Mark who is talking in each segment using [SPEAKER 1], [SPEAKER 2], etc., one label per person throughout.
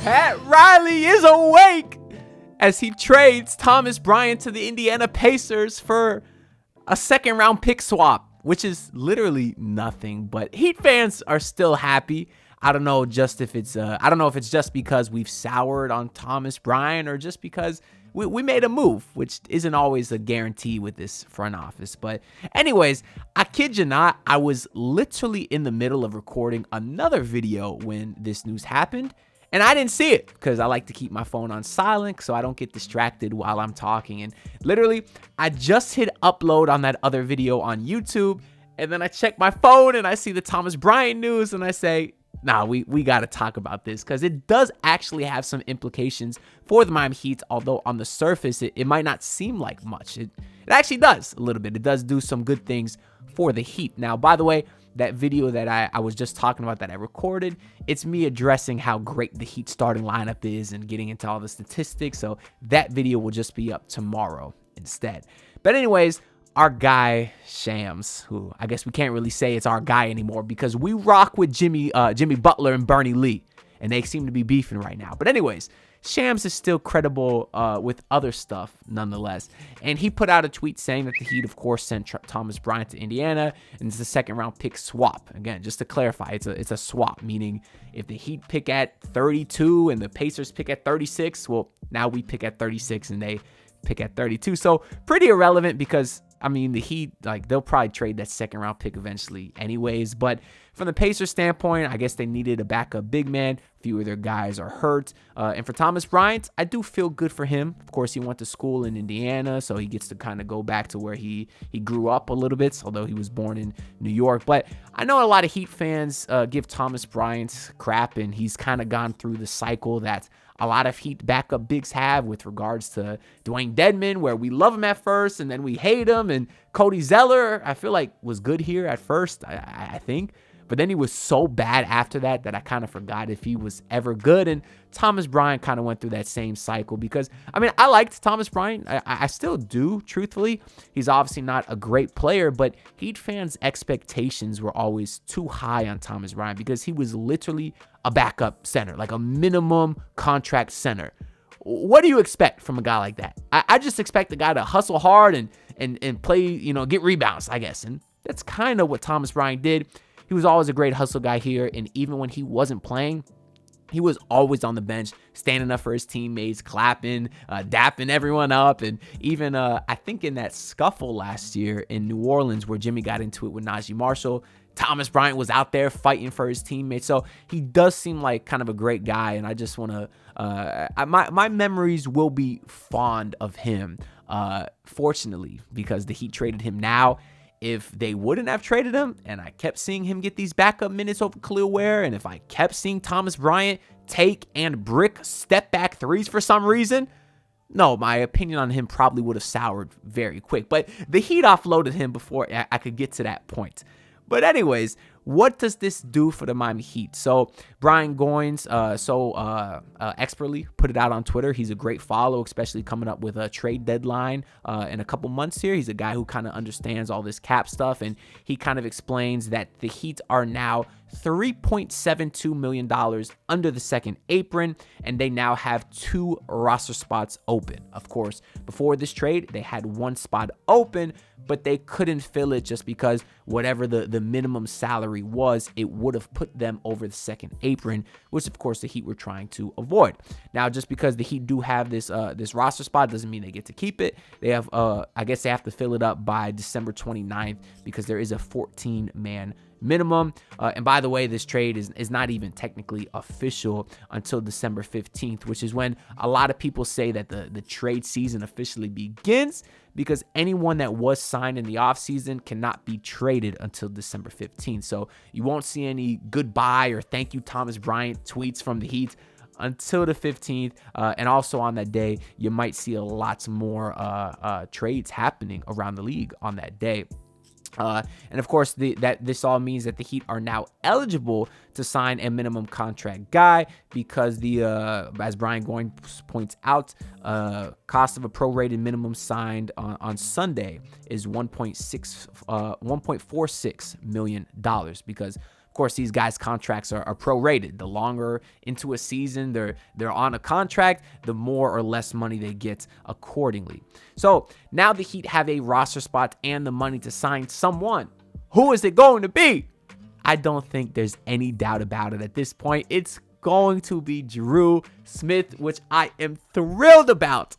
[SPEAKER 1] Pat Riley is awake as he trades Thomas Bryant to the Indiana Pacers for a second round pick swap, which is literally nothing, but Heat fans are still happy. I don't know if it's just because we've soured on Thomas Bryant or just because we made a move, which isn't always a guarantee with this front office. But anyways, I kid you not, I was literally in the middle of recording another video when this news happened, and I didn't see it because I like to keep my phone on silent so I don't get distracted while I'm talking. And literally, I just hit upload on that other video on YouTube, and then I check my phone and I see the Thomas Bryant news, and I say, nah, we got to talk about this because it does actually have some implications for the Miami Heat, although on the surface, it might not seem like much. It actually does a little bit. It does do some good things for the Heat. Now, by the way, that video that I was just talking about that I recorded, it's me addressing how great the Heat starting lineup is and getting into all the statistics. So that video will just be up tomorrow instead. But anyways, our guy Shams, who I guess we can't really say it's our guy anymore because we rock with Jimmy Butler and Bernie Lee, and they seem to be beefing right now. But anyways, Shams is still credible with other stuff nonetheless, and he put out a tweet saying that the Heat, of course, sent Thomas Bryant to Indiana, and it's a second round pick swap. Again, just to clarify, it's a swap, meaning if the Heat pick at 32 and the Pacers pick at 36, well, now we pick at 36 and they pick at 32. So pretty irrelevant because, I mean, the Heat, they'll probably trade that second round pick eventually anyways. But from the Pacers standpoint, I guess they needed a backup big man. A few of their guys are hurt. And for Thomas Bryant, I do feel good for him. Of course, he went to school in Indiana, so he gets to kind of go back to where he grew up a little bit, although he was born in New York. But I know a lot of Heat fans give Thomas Bryant crap, and he's kind of gone through the cycle that a lot of Heat backup bigs have with regards to Dwayne Dedmon, where we love him at first and then we hate him. And Cody Zeller, I feel like was good here at first, I think. But then he was so bad after that I kind of forgot if he was ever good. And Thomas Bryant kind of went through that same cycle because, I mean, I liked Thomas Bryant. I still do, truthfully. He's obviously not a great player, but Heat fans' expectations were always too high on Thomas Bryant because he was literally a backup center, like a minimum contract center. What do you expect from a guy like that? I just expect the guy to hustle hard and play, get rebounds, I guess. And that's kind of what Thomas Bryant did. He was always a great hustle guy here, and even when he wasn't playing, he was always on the bench, standing up for his teammates, clapping, dapping everyone up, and even, I think in that scuffle last year in New Orleans where Jimmy got into it with Najee Marshall, Thomas Bryant was out there fighting for his teammates. So he does seem like kind of a great guy, and I just want to, my memories will be fond of him, fortunately, because the Heat traded him now. If they wouldn't have traded him and I kept seeing him get these backup minutes over Khalil Ware, and if I kept seeing Thomas Bryant take and brick step back threes for some reason, no, my opinion on him probably would have soured very quick. But the Heat offloaded him before I could get to that point. But anyways, what does this do for the Miami Heat? So Brian Goins expertly put it out on Twitter. He's a great follow, especially coming up with a trade deadline in a couple months here. He's a guy who kind of understands all this cap stuff, and he kind of explains that the Heat are now $3.72 million under the second apron, and they now have 2 roster spots open. Of course, before this trade, they had 1 spot open, but they couldn't fill it just because whatever the minimum salary was, it would have put them over the second apron, which of course the Heat were trying to avoid. Now, just because the Heat do have this roster spot doesn't mean they get to keep it. They have, I guess they have to fill it up by December 29th because there is a 14-man minimum. And by the way, this trade is not even technically official until December 15th, which is when a lot of people say that the trade season officially begins, because anyone that was signed in the offseason cannot be traded until December 15th. So you won't see any goodbye or thank you Thomas Bryant tweets from the Heat until the 15th. And also on that day, you might see a lot more trades happening around the league on that day. And of course, this all means that the Heat are now eligible to sign a minimum contract guy because as Brian Goins points out, cost of a prorated minimum signed on Sunday is $1.46 million because Of course, these guys' contracts are prorated. The longer into a season they're on a contract, the more or less money they get accordingly. So now the Heat have a roster spot and the money to sign someone. Who is it going to be? I don't think there's any doubt about it at this point. It's going to be Drew Smith, which I am thrilled about.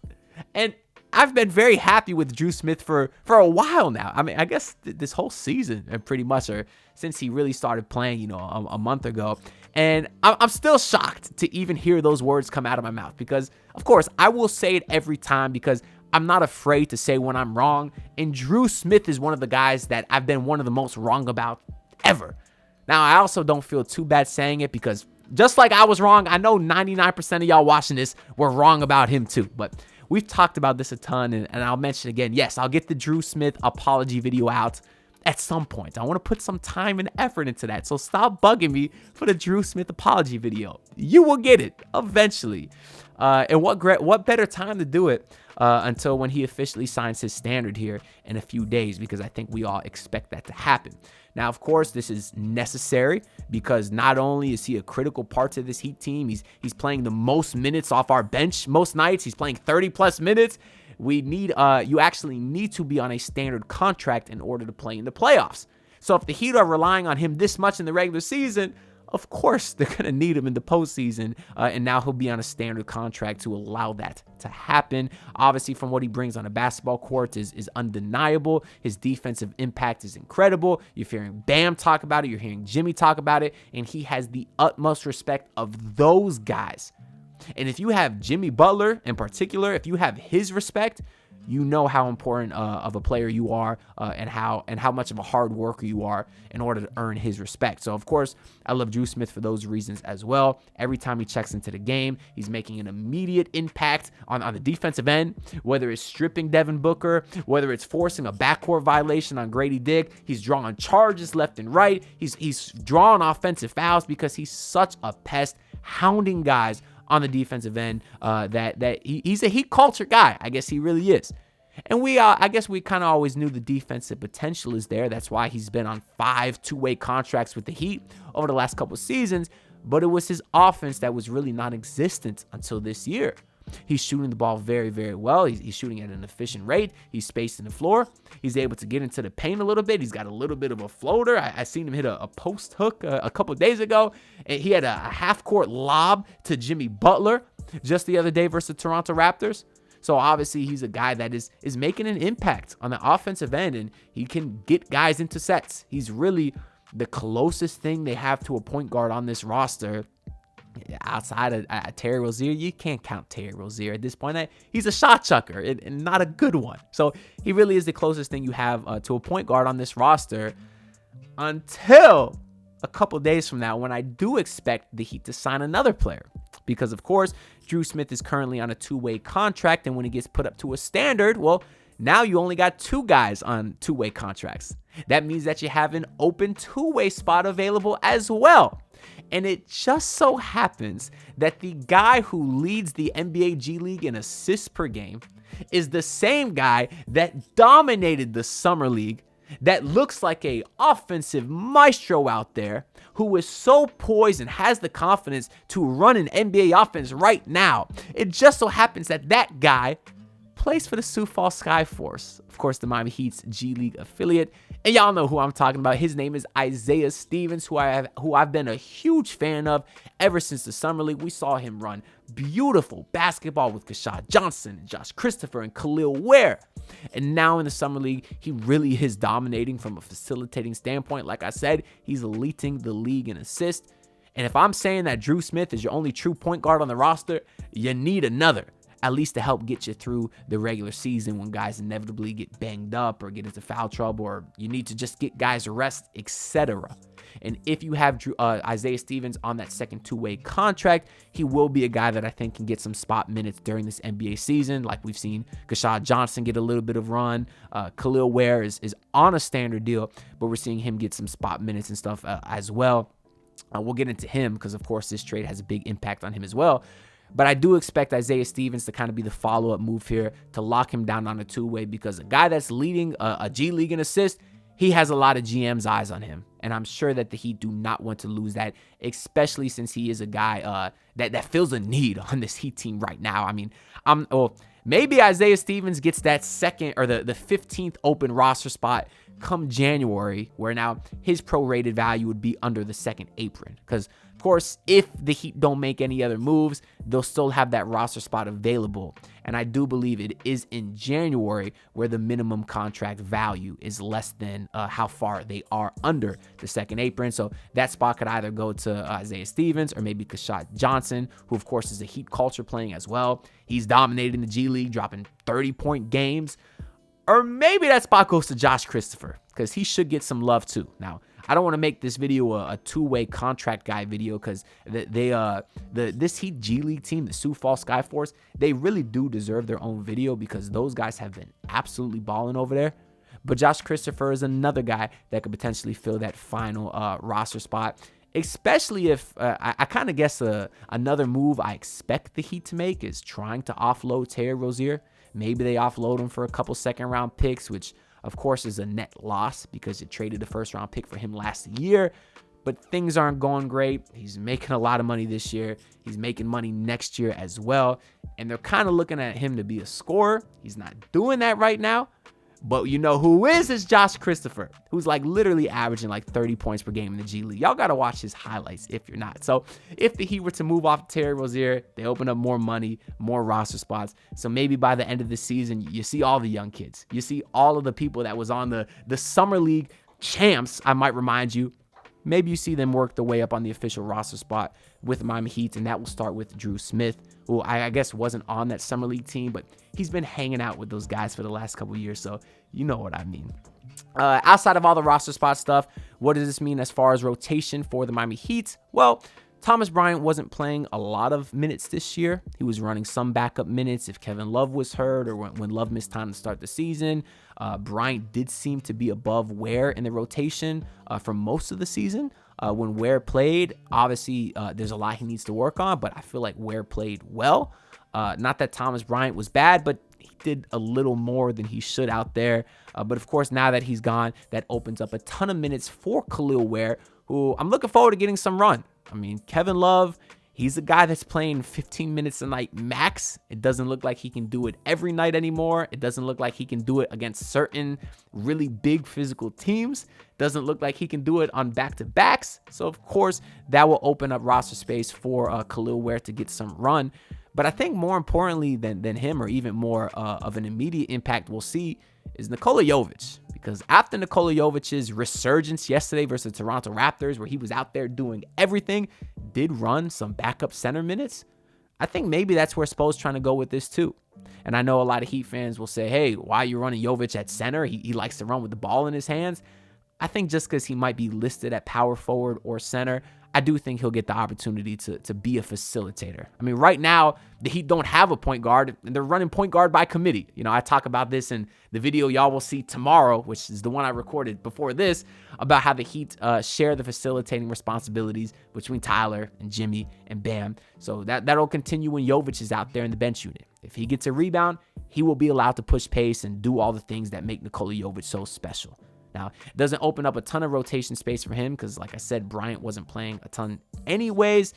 [SPEAKER 1] And I've been very happy with Drew Smith for a while now. I mean, I guess this whole season, and pretty much, or since he really started playing, a month ago. And I'm still shocked to even hear those words come out of my mouth because, of course, I will say it every time because I'm not afraid to say when I'm wrong. And Drew Smith is one of the guys that I've been one of the most wrong about ever. Now, I also don't feel too bad saying it because just like I was wrong, I know 99% of y'all watching this were wrong about him too. But we've talked about this a ton, and I'll mention again, yes, I'll get the Drew Smith apology video out at some point. I want to put some time and effort into that, so stop bugging me for the Drew Smith apology video. You will get it eventually. And what better time to do it until when he officially signs his standard here in a few days, because I think we all expect that to happen. Now, of course, this is necessary because not only is he a critical part to this Heat team, he's playing the most minutes off our bench most nights. He's playing 30-plus minutes. You actually need to be on a standard contract in order to play in the playoffs. So if the Heat are relying on him this much in the regular season, of course they're going to need him in the postseason, and now he'll be on a standard contract to allow that to happen. Obviously, from what he brings on a basketball court is undeniable. His defensive impact is incredible. You're hearing Bam talk about it. You're hearing Jimmy talk about it, and he has the utmost respect of those guys. And if you have Jimmy Butler in particular, if you have his respect, you know how important of a player you are and how much of a hard worker you are in order to earn his respect. So, of course, I love Drew Smith for those reasons as well. Every time he checks into the game, he's making an immediate impact on the defensive end, whether it's stripping Devin Booker, whether it's forcing a backcourt violation on Grady Dick. He's drawing charges left and right. He's drawing offensive fouls because he's such a pest, hounding guys on the defensive end, he's a Heat culture guy. I guess he really is. And I guess we kind of always knew the defensive potential is there. That's why he's been on 5 two-way contracts with the Heat over the last couple of seasons. But it was his offense that was really non-existent until this year. He's shooting the ball very, very well. He's shooting at an efficient rate. He's spacing the floor. He's able to get into the paint a little bit. He's got a little bit of a floater. I seen him hit a post hook a couple of days ago. And he had a half-court lob to Jimmy Butler just the other day versus the Toronto Raptors. So obviously he's a guy that is making an impact on the offensive end, and he can get guys into sets. He's really the closest thing they have to a point guard on this roster. Outside of Terry Rozier, you can't count Terry Rozier at this point. He's a shot chucker and not a good one. So he really is the closest thing you have to a point guard on this roster until a couple days from now when I do expect the Heat to sign another player. Because, of course, Drew Smith is currently on a 2-way contract, and when he gets put up to a standard, well, now you only got 2 guys on 2-way contracts. That means that you have an open 2-way spot available as well. And it just so happens that the guy who leads the NBA G League in assists per game is the same guy that dominated the Summer League, that looks like a offensive maestro out there, who is so poised and has the confidence to run an NBA offense right now. It just so happens that that guy plays for the Sioux Falls Skyforce, of course, the Miami Heat's G League affiliate. And y'all know who I'm talking about. His name is Isaiah Stevens, who I've been a huge fan of ever since the Summer League. We saw him run beautiful basketball with Kashad Johnson, Josh Christopher, and Khalil Ware. And now in the Summer League, he really is dominating from a facilitating standpoint. Like I said, he's leading the league in assists. And if I'm saying that Drew Smith is your only true point guard on the roster, you need another, at least to help get you through the regular season when guys inevitably get banged up or get into foul trouble, or you need to just get guys rest, etc. And if you have Isaiah Stevens on that second 2-way contract, he will be a guy that I think can get some spot minutes during this NBA season. Like we've seen Kashad Johnson get a little bit of run. Khalil Ware is on a standard deal, but we're seeing him get some spot minutes and stuff as well. We'll get into him because, of course, this trade has a big impact on him as well. But I do expect Isaiah Stevens to kind of be the follow-up move here to lock him down on a 2-way, because a guy that's leading a G League in assists, he has a lot of GM's eyes on him. And I'm sure that the Heat do not want to lose that, especially since he is a guy that feels a need on this Heat team right now. I mean, maybe Isaiah Stevens gets that second or the 15th open roster spot come January, where now his prorated value would be under the second apron. Because, of course, if the Heat don't make any other moves, they'll still have that roster spot available. And I do believe it is in January where the minimum contract value is less than how far they are under the second apron. So that spot could either go to Isaiah Stevens or maybe Kashad Johnson, who, of course, is a Heat culture playing as well. He's dominating the G League, dropping 30-point games. Or maybe that spot goes to Josh Christopher, because he should get some love too. Now, I don't want to make this video a two-way contract guy video, because this Heat G League team, the Sioux Falls Skyforce, they really do deserve their own video, because those guys have been absolutely balling over there. But Josh Christopher is another guy that could potentially fill that final roster spot, especially if I kind of guess another move I expect the Heat to make is trying to offload Terry Rozier. Maybe they offload him for a couple second-round picks, which, of course, is a net loss because it traded the first-round pick for him last year. But things aren't going great. He's making a lot of money this year. He's making money next year as well. And they're kind of looking at him to be a scorer. He's not doing that right now. But you know who is Josh Christopher, who's like literally averaging like 30 points per game in the G League. Y'all got to watch his highlights if you're not. So if the Heat were to move off Terry Rozier, they open up more money, more roster spots. So maybe by the end of the season, you see all the young kids. You see all of the people that was on the Summer League champs, I might remind you. Maybe you see them work their way up on the official roster spot with Miami Heat, and that will start with Drew Smith, who I guess wasn't on that Summer League team, but he's been hanging out with those guys for the last couple of years, so you know what I mean. Outside of all the roster spot stuff, what does this mean as far as rotation for the Miami Heat? Well, Thomas Bryant wasn't playing a lot of minutes this year. He was running some backup minutes if Kevin Love was hurt or when Love missed time to start the season. Bryant did seem to be above Ware in the rotation for most of the season. When Ware played, obviously there's a lot he needs to work on, but I feel like Ware played well. Not that Thomas Bryant was bad, but he did a little more than he should out there. But of course, now that he's gone, that opens up a ton of minutes for Khalil Ware, who I'm looking forward to getting some run. I mean, Kevin Love, he's a guy that's playing 15 minutes a night max. It doesn't look like he can do it every night anymore. It doesn't look like he can do it against certain really big physical teams. Doesn't look like he can do it on back-to-backs. So, of course, that will open up roster space for Khalil Ware to get some run. But I think more importantly than him, or even more of an immediate impact we'll see, is Nikola Jovic. Because after Nikola Jovic's resurgence yesterday versus the Toronto Raptors, where he was out there doing everything, did run some backup center minutes, I think maybe that's where Spo's trying to go with this too. And I know a lot of Heat fans will say, hey, why are you running Jovic at center? He likes to run with the ball in his hands. I think just because he might be listed at power forward or center, I do think he'll get the opportunity to be a facilitator. I mean, right now, the Heat don't have a point guard, and they're running point guard by committee. You know, I talk about this in the video y'all will see tomorrow, which is the one I recorded before this, about how the Heat share the facilitating responsibilities between Tyler and Jimmy and Bam. So that'll continue when Jovic is out there in the bench unit. If he gets a rebound, he will be allowed to push pace and do all the things that make Nikola Jovic so special. Now, it doesn't open up a ton of rotation space for him because, like I said, Bryant wasn't playing a ton anyways.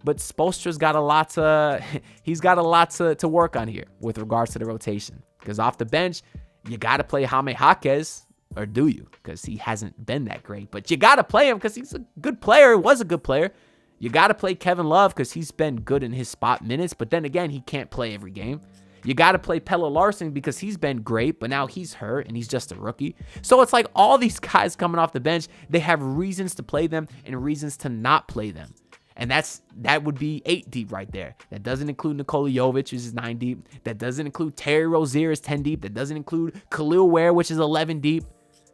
[SPEAKER 1] But Spoelstra's got a lot to work on here with regards to the rotation. Because off the bench, you got to play Jaime Jaquez, or do you? Because he hasn't been that great. But you got to play him because he's a good player. Was a good player. You got to play Kevin Love because he's been good in his spot minutes. But then again, he can't play every game. You got to play Pelle Larsson because he's been great, but now he's hurt and he's just a rookie. So it's like all these guys coming off the bench, they have reasons to play them and reasons to not play them. And that would be 8 deep right there. That doesn't include Nikola Jovic, which is 9 deep. That doesn't include Terry Rozier, is 10 deep. That doesn't include Khalil Ware, which is 11 deep.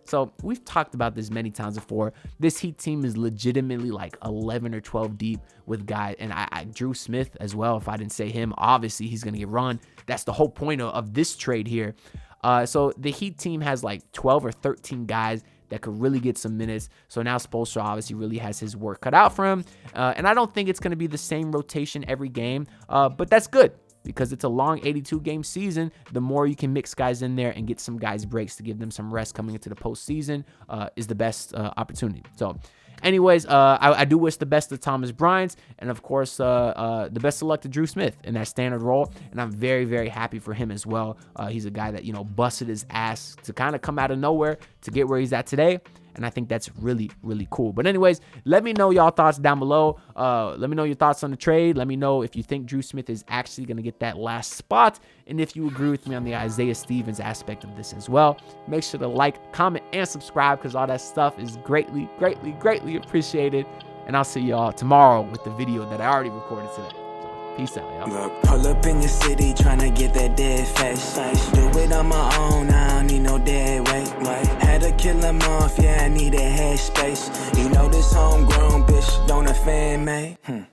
[SPEAKER 1] So we've talked about this many times before. This Heat team is legitimately like 11 or 12 deep with guys. And I Drew Smith as well. If I didn't say him, obviously he's going to get run. That's the whole point of this trade here. So the Heat team has like 12 or 13 guys that could really get some minutes. So now Spoelstra obviously really has his work cut out for him. And I don't think it's going to be the same rotation every game. But that's good, because it's a long 82-game season. The more you can mix guys in there and get some guys breaks to give them some rest coming into the postseason is the best opportunity. So anyways, I do wish the best to Thomas Bryant, and of course, the best of luck to Drew Smith in that standard role. And I'm very, very happy for him as well. He's a guy that, busted his ass to kind of come out of nowhere to get where he's at today. And I think that's really, really cool. But anyways, let me know y'all thoughts down below. Let me know your thoughts on the trade. Let me know if you think Drew Smith is actually going to get that last spot. And if you agree with me on the Isaiah Stevens aspect of this as well. Make sure to like, comment, and subscribe, because all that stuff is greatly, greatly, greatly appreciated. And I'll see y'all tomorrow with the video that I already recorded today. Peace out, y'all.
[SPEAKER 2] Look, pull up in your city tryna get that dead face. Do it on my own, I don't need no dead weight. Had to kill him off, yeah, I need a head space. You know this homegrown bitch don't offend me.